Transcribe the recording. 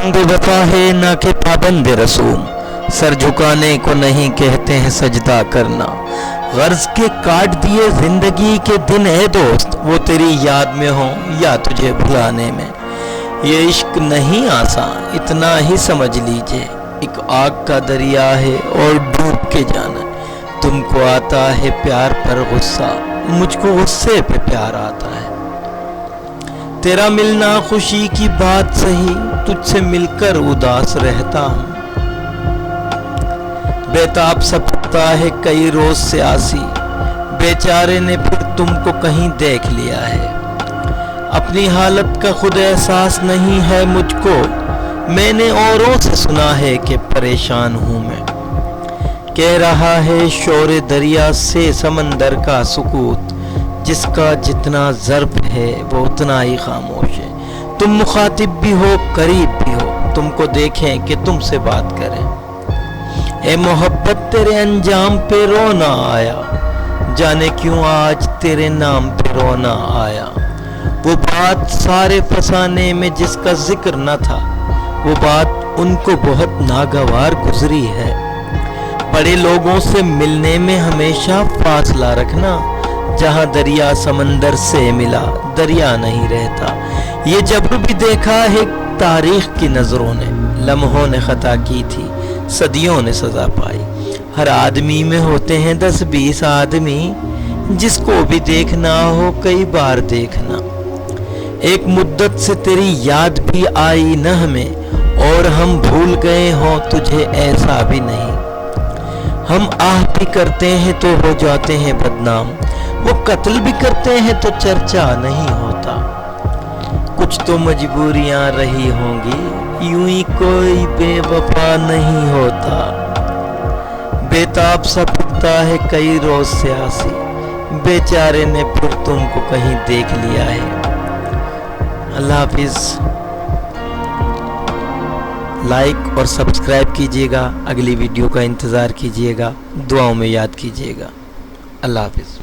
हम बेवफा है ना कि पाबंद रसूम, सर झुकाने को नहीं कहते हैं सजदा करना। गर्ज के काट दिए जिंदगी के दिन है दोस्त, वो तेरी याद में हो या तुझे भुलाने में। ये इश्क नहीं आसान इतना ही समझ लीजिए, एक आग का दरिया है और डूब के जाना। तुमको आता है प्यार पर गुस्सा, मुझको गुस्से पे प्यार आता है। तेरा मिलना खुशी की बात सही, तुझसे मिलकर उदास रहता हूँ। बेताब सपता है कई रोज से आसी, बेचारे ने फिर तुमको कहीं देख लिया है। अपनी हालत का खुद एहसास नहीं है मुझको, मैंने औरों से सुना है कि परेशान हूँ मैं। कह रहा है शोर दरिया से समंदर का सुकूत, जिसका जितना ज़र्ब है वो उतना ही खामोश है। तुम मुखातिब भी हो करीब भी हो, तुमको देखें कि तुमसे बात करें। ए मोहब्बत तेरे अंजाम पे रोना आया, जाने क्यों आज तेरे नाम पे रोना आया। वो बात सारे फसाने में जिसका जिक्र न था, वो बात उनको बहुत नागवार गुजरी है। बड़े लोगों से मिलने में हमेशा फासला रखना, जहाँ दरिया समंदर से मिला दरिया नहीं रहता। ये जबर भी देखा है तारीख की नज़रों ने, लम्हों ने खता की थी सदियों ने सज़ा पाई। हर आदमी में होते हैं 10-20 आदमी, जिसको भी देखना हो कई बार देखना। एक मुद्दत से तेरी याद भी आई न हमें, और हम भूल गए हों तुझे ऐसा भी नहीं। हम आह भी करते हैं तो हो जाते हैं बदनाम, वो कत्ल भी करते हैं तो चर्चा नहीं होता। कुछ तो मजबूरियां रही होंगी, यूं ही कोई बेवफा नहीं होता। बेताब सा पड़ता है कई रोज से आसी, बेचारे ने फिर तुमको कहीं देख लिया है। अल्लाह हाफिज। लाइक और सब्सक्राइब कीजिएगा, अगली वीडियो का इंतज़ार कीजिएगा, दुआओं में याद कीजिएगा। अल्लाह हाफिज।